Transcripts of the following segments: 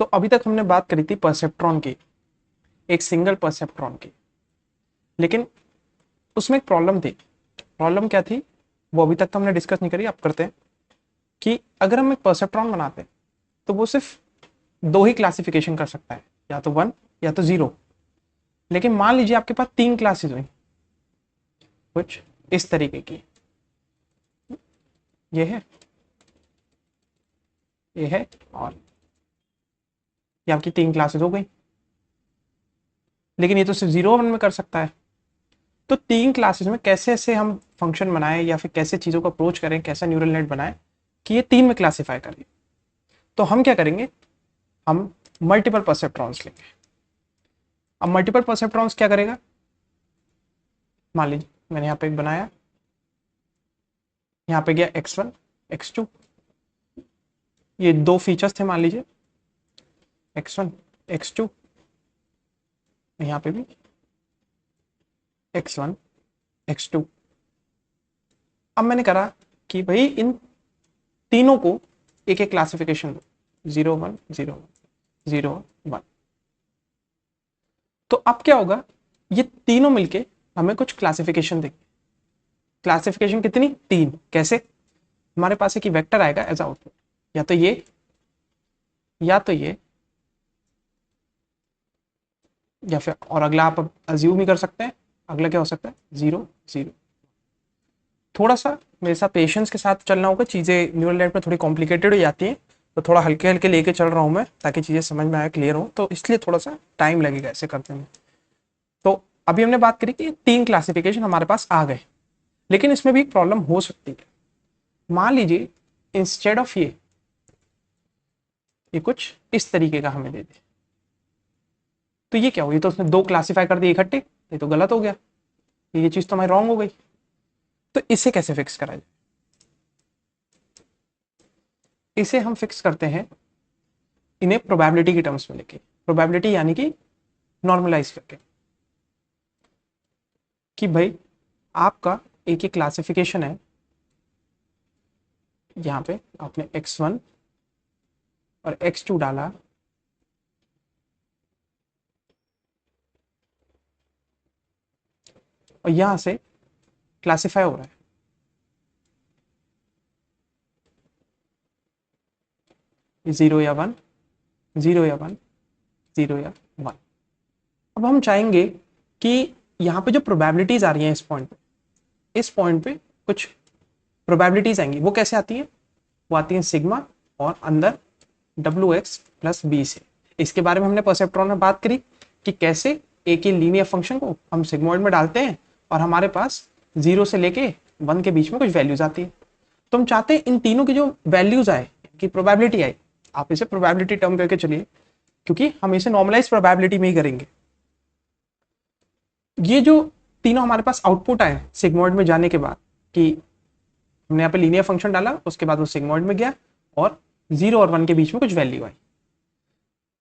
तो अभी तक हमने बात करी थी परसेप्ट्रॉन की, एक सिंगल परसेप्ट्रॉन की, लेकिन उसमें एक प्रॉब्लम थी। प्रॉब्लम क्या थी वो अभी तक तो हमने डिस्कस नहीं करी, अब करते हैं। कि अगर हम एक परसेप्ट्रॉन बनाते हैं तो वो सिर्फ दो ही क्लासिफिकेशन कर सकता है, या तो 1 या तो 0। लेकिन मान लीजिए आपके पास 3 क्लासेस हुई कुछ इस तरीके की, ये है, ये है, और ये आपकी 3 क्लासेस हो गई। लेकिन ये तो सिर्फ 0 1 में कर सकता है। तो 3 क्लासेस में कैसे ऐसे हम फंक्शन बनाएं या फिर कैसे चीज़ों को अप्रोच करें, कैसा न्यूरल नेट बनाएं कि ये 3 में क्लासीफाई करें। तो हम क्या करेंगे, हम मल्टीपल परसेप्ट्रॉन्स लेंगे। अब मल्टीपल परसेप्ट्रॉन्स क्या करेगा, मान लीजिए मैंने यहाँ पे एक बनाया, यहाँ पे गया x1 x2, ये दो फीचर्स थे मान लीजिए x1 x2, यहाँ पे भी x1 x2। अब मैंने करा कि भाई इन तीनों को एक एक क्लासिफिकेशन दो, 0 1 0 1 0 1। तो अब क्या होगा, ये तीनों मिलके हमें कुछ क्लासिफिकेशन देंगे। क्लासिफिकेशन कितनी, 3। कैसे, हमारे पास एक वेक्टर आएगा एज आउटपुट, या तो ये, या तो ये, या फिर और अगला आप अज्यूम ही कर सकते हैं, अगला क्या हो सकता है 0 0। थोड़ा सा मेरे साथ पेशेंस के साथ चलना होगा, चीज़ें न्यूरल नेट में थोड़ी कॉम्प्लिकेटेड हो जाती हैं, तो थोड़ा हल्के हल्के लेके चल रहा हूँ मैं ताकि चीज़ें समझ में आए, क्लियर हो, तो इसलिए थोड़ा सा टाइम लगेगा ऐसे करते में। तो अभी हमने बात करी कि 3 क्लासिफिकेशन हमारे पास आ गए, लेकिन इसमें भी एक प्रॉब्लम हो सकती है। मान लीजिए इंस्टेड ऑफ ये कुछ इस तरीके का हमें दे दे, तो ये क्या हो, ये तो उसने 2 क्लासीफाई कर दिए इकट्ठे, ये तो गलत हो गया, ये चीज़ तो हमारी रॉन्ग हो गई। तो इसे कैसे फिक्स करा जाए, इसे हम फिक्स करते हैं इन्हें प्रोबेबिलिटी की टर्म्स में लेके। प्रोबेबिलिटी यानी कि नॉर्मलाइज करके, कि भाई आपका एक ही क्लासिफिकेशन है, यहाँ पे आपने x1 और x2 डाला, और यहां से क्लासिफाई हो रहा है जीरो या वन, जीरो या वन, जीरो या वन। अब हम चाहेंगे कि यहाँ पे जो प्रोबेबिलिटीज आ रही हैं इस पॉइंट पे कुछ प्रोबेबिलिटीज आएंगी, वो कैसे आती हैं, वो आती हैं सिग्मा और अंदर डब्ल्यू एक्स प्लस बी से। इसके बारे में हमने परसेप्ट्रॉन में बात करी कि कैसे एक ही लीनियर फंक्शन को हम सिग्मोइड में डालते हैं और हमारे पास 0 से लेके 1 के बीच में कुछ वैल्यूज आती है। तो हम चाहते हैं इन तीनों की जो वैल्यूज आए, की प्रोबेबिलिटी आए, आप इसे प्रोबेबिलिटी टर्म करके चलिए, क्योंकि हम इसे नॉर्मलाइज प्रोबेबिलिटी में ही करेंगे। ये जो तीनों हमारे पास आउटपुट आए सिग्मोइड में जाने के बाद, कि हमने यहाँ पे लीनियर फंक्शन डाला, उसके बाद वो सिग्मोइड में गया और 0 और 1 के बीच में कुछ वैल्यू आई,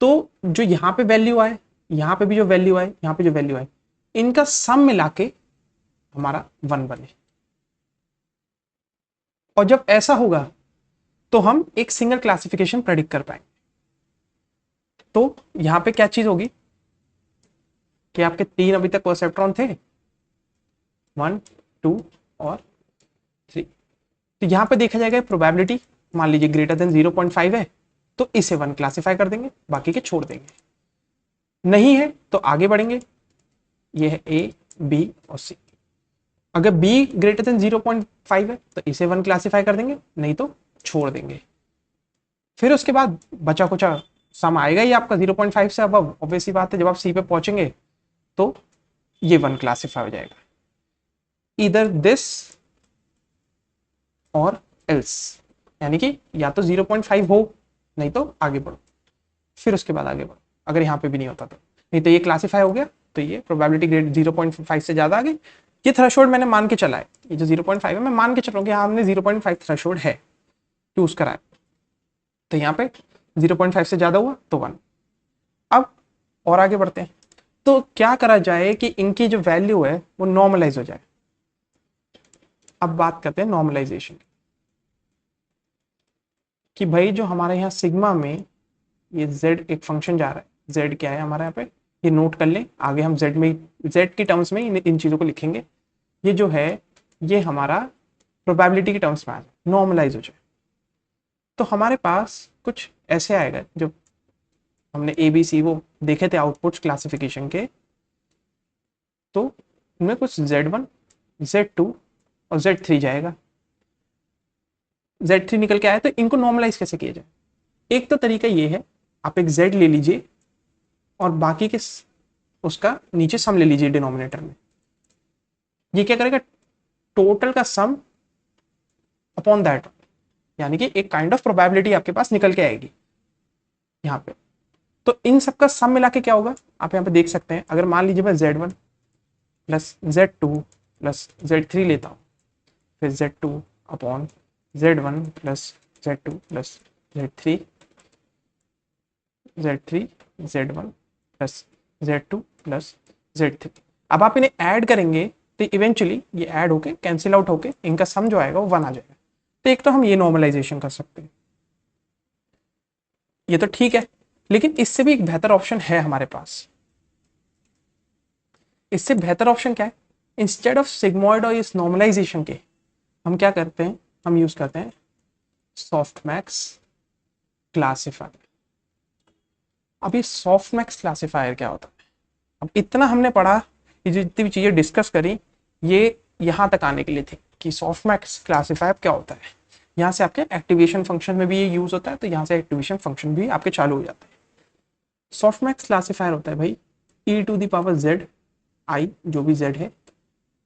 तो जो यहाँ पे वैल्यू आए, यहाँ पे भी जो वैल्यू आए, यहाँ पे जो वैल्यू आए, इनका सम मिला के हमारा 1 बने। और जब ऐसा होगा तो हम एक सिंगल क्लासिफिकेशन प्रेडिक्ट कर पाएंगे। तो यहाँ पे क्या चीज होगी कि आपके 3 अभी तक परसेप्ट्रॉन थे, 1 2 और 3। तो यहाँ पे देखा जाएगा प्रोबेबिलिटी, मान लीजिए ग्रेटर देन 0.5 है तो इसे 1 क्लासिफाई कर देंगे, बाकी के छोड़ देंगे। नहीं है तो आगे बढ़ेंगे, ये है ए बी और सी। अगर b ग्रेटर देन 0.5 है तो इसे 1 क्लासिफाई कर देंगे, नहीं तो छोड़ देंगे। फिर उसके बाद बचा कुचा सम आएगा ही आपका 0.5 से अब ऑब्वियसली बात है, जब आप सी पे पहुंचेंगे तो ये 1 क्लासिफाई हो जाएगा, इधर दिस और एल्स, यानी कि या तो 0.5 हो, नहीं तो आगे बढ़ो, फिर उसके बाद आगे बढ़ो। अगर यहाँ पे भी नहीं होता तो, नहीं तो ये क्लासिफाई हो गया, तो ये प्रोबेबिलिटी ग्रेड 0.5 से ज्यादा आ गई। ये थ्रेशोल्ड मैंने मान के चला है, ये जो 0.5 है मैं मान के चल रहा हूँ कि हाँ हमने 0.5 थ्रेशोल्ड है चूज करा है, तो यहाँ पे 0.5 से ज्यादा हुआ तो 1। अब और आगे बढ़ते हैं, तो क्या करा जाए कि इनकी जो वैल्यू है वो नॉर्मलाइज हो जाए। अब बात करते हैं नॉर्मलाइजेशन की, कि भाई जो हमारे यहाँ सिग्मा में ये z एक फंक्शन जा रहा है, z क्या है हमारा यहाँ पे, ये नोट कर लें, आगे हम z में z की टर्म्स में इन चीज़ों को लिखेंगे। ये जो है ये हमारा प्रोबेबिलिटी के टर्म्स में आ जाए, नॉर्मलाइज हो जाए। तो हमारे पास कुछ ऐसे आएगा, जो हमने ए बी सी वो देखे थे आउटपुट्स क्लासिफिकेशन के, तो उनमें कुछ z1 z2 और z3 जाएगा। z3 निकल के आया, तो इनको नॉर्मलाइज कैसे किया जाए? एक तो तरीका ये है, आप एक z ले लीजिए और बाकी के उसका नीचे सम ले लीजिए डिनोमिनेटर में। ये क्या करेगा, टोटल का सम अपॉन दैट, यानी कि एक काइंड ऑफ प्रोबेबिलिटी आपके पास निकल के आएगी यहाँ पे। तो इन सबका सम मिला के क्या होगा, आप यहाँ पे देख सकते हैं। अगर मान लीजिए मैं z1 plus z2 plus z3 लेता हूँ, फिर z2 upon z1 plus z2 plus z3 z1 plus z2 plus z3। अब आप इन्हें ऐड करेंगे तो इवेंचुअली ये ऐड होके कैंसिल आउट होके इनका सम जो आएगा वो 1 आ जाएगा। तो एक तो हम ये नॉर्मलाइजेशन कर सकते हैं, ये तो ठीक है, लेकिन इससे भी एक बेहतर ऑप्शन है हमारे पास। इससे बेहतर ऑप्शन क्या है, इंस्टेड ऑफ सिग्मॉइड और इस नॉर्मलाइजेशन के हम क्या करते हैं, हम यूज करते हैं सॉफ्टमैक्स क्लासिफायर। अब ये सॉफ्टमैक्स क्लासिफायर क्या होता है? अब इतना हमने पढ़ा, ये जितनी भी चीजें डिस्कस करी, ये यहां तक आने के लिए थी कि सॉफ्टमैक्स क्लासिफायर क्या होता है। यहाँ से आपके एक्टिवेशन फंक्शन में भी ये यूज होता है, तो यहाँ से एक्टिवेशन फंक्शन भी आपके चालू हो जाते हैं। सॉफ्टमैक्स क्लासिफायर होता है भाई e to the power z, i जो भी z है,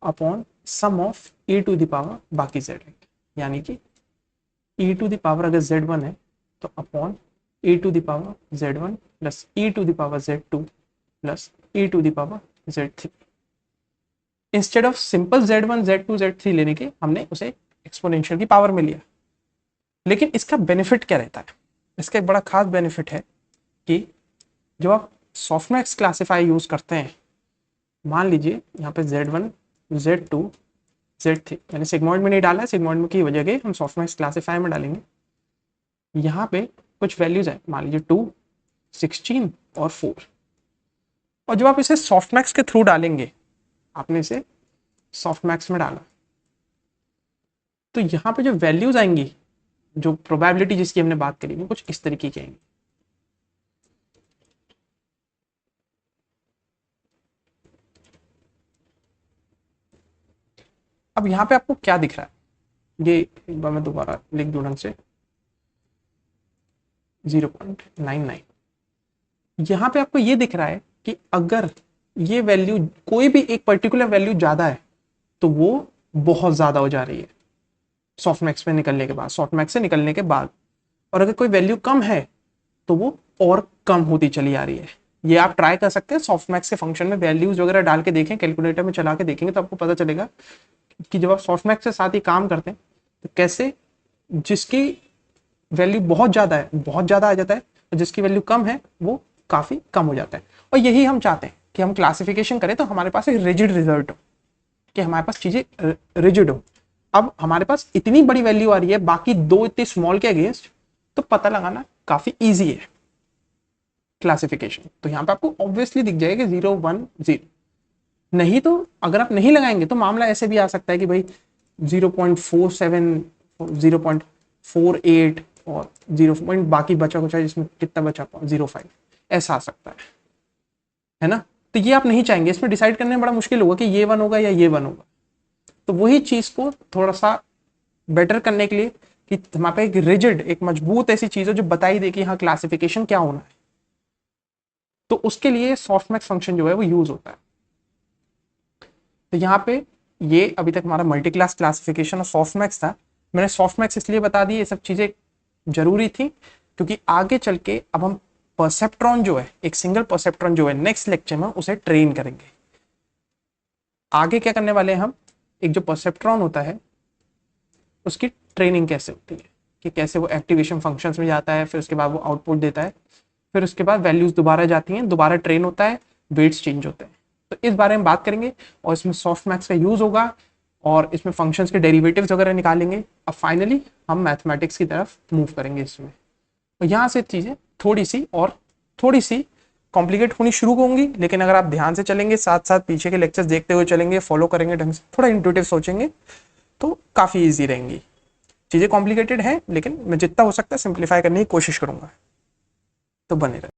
upon some of e to the power बाकी z है। यानी कि e टू द पावर अगर z1 है तो upon e to the power z1 plus e to the power z2 plus e to the power z3। Instead of simple z1 z2 z3 लेने के हमने उसे एक्सपोनेंशियल की पावर में लिया। लेकिन इसका बेनिफिट क्या रहता है? इसका एक बड़ा खास बेनिफिट है कि जब आप सॉफ्टमैक्स क्लासिफायर यूज करते हैं, मान लीजिए यहाँ पे z1 z2 z3 मैंने सिग्मॉइड में नहीं डाला है, सिग्मॉइड में की वजह के हम सॉफ्टमैक्स क्लासिफायर में डालेंगे। यहाँ पे कुछ वैल्यूज है, मान लीजिए 2 16 और 4, और जब आप इसे सॉफ्टमैक्स के थ्रू डालेंगे, आपने इसे सॉफ्टमैक्स में डाला, तो यहाँ पे जो वैल्यूज आएंगी, जो प्रोबेबिलिटी जिसकी हमने बात करी वो कुछ इस तरीके की आएंगी। अब यहाँ पे आपको क्या दिख रहा है, ये एक बार मैं दोबारा लिख दूं ढंग से, 0.99। यहाँ पे आपको ये दिख रहा है कि अगर ये वैल्यू कोई भी एक पर्टिकुलर वैल्यू ज्यादा है तो वो बहुत ज्यादा हो जा रही है सॉफ्टमैक्स में निकलने के बाद, सॉफ्टमैक्स से निकलने के बाद, और अगर कोई वैल्यू कम है तो वो और कम होती चली आ रही है। ये आप ट्राई कर सकते हैं सॉफ्टमैक्स के फंक्शन में वैल्यूज वगैरह डाल के देखें, कैलकुलेटर में चला के देखेंगे तो आपको पता चलेगा कि जब आप सॉफ्टमैक्स के साथ ही काम करते हैं तो कैसे जिसकी वैल्यू बहुत ज्यादा है बहुत ज्यादा आ जाता है, और जिसकी वैल्यू कम है वो काफी कम हो जाता है। और यही हम चाहते हैं कि हम क्लासिफिकेशन करें तो हमारे पास एक रिजिड रिजल्ट हो, कि हमारे पास चीजें रिजिड हो। अब हमारे पास इतनी बड़ी वैल्यू आ रही है बाकी दो इतने स्मॉल के अगेंस्ट, तो पता लगाना काफी इजी है क्लासिफिकेशन। तो यहाँ पे आपको ऑब्वियसली दिख जाएगा 0 1 0। नहीं तो अगर आप नहीं लगाएंगे तो मामला ऐसे भी आ सकता है कि भाई 0.47 0.48 और 0 बाकी बचा कुछ है जिसमें कितना बचा 0.5 ऐसा आ सकता है ना। तो ये आप नहीं चाहेंगे, इसमें डिसाइड करने में बड़ा मुश्किल होगा कि ये 1 होगा या ये 1 होगा। तो वही चीज को थोड़ा सा बेटर करने के लिए कि हमारे पे एक रिजिड, एक मजबूत ऐसी चीज है जो बताई दे कि हाँ क्लासिफिकेशन क्या होना है, तो उसके लिए सॉफ्टमैक्स फंक्शन जो है वो यूज होता है। तो यहाँ पे ये अभी तक हमारा मल्टी क्लास क्लासिफिकेशन और सॉफ्टमैक्स था। मैंने सॉफ्टमैक्स इसलिए बता दी, ये सब चीजें जरूरी थी क्योंकि आगे चल के अब हम परसेप्ट्रॉन जो है, एक सिंगल परसेप्ट्रॉन जो है, नेक्स्ट लेक्चर में उसे ट्रेन करेंगे। आगे क्या करने वाले हैं हम, एक जो परसेप्ट्रॉन होता है उसकी ट्रेनिंग कैसे होती है, कि कैसे वो एक्टिवेशन फंक्शंस में जाता है, फिर उसके बाद वो आउटपुट देता है, फिर उसके बाद वैल्यूज दोबारा जाती हैं, दोबारा ट्रेन होता है, वेट्स चेंज होते हैं। तो इस बारे में बात करेंगे और इसमें सॉफ्टमैक्स का यूज होगा और इसमें फंक्शंस के डेरिवेटिव्स वगैरह निकालेंगे। अब फाइनली हम मैथमेटिक्स की तरफ मूव करेंगे इसमें। और यहाँ से चीज़ें थोड़ी सी कॉम्प्लिकेट होनी शुरू होंगी, लेकिन अगर आप ध्यान से चलेंगे, साथ साथ पीछे के लेक्चर्स देखते हुए चलेंगे, फॉलो करेंगे ढंग से, थोड़ा इंट्यूटिव सोचेंगे, तो काफ़ी ईजी रहेंगी। चीज़ें कॉम्प्लिकेटेड हैं, लेकिन मैं जितना हो सकता है सिंप्लीफाई करने की कोशिश करूँगा। तो बने रहे।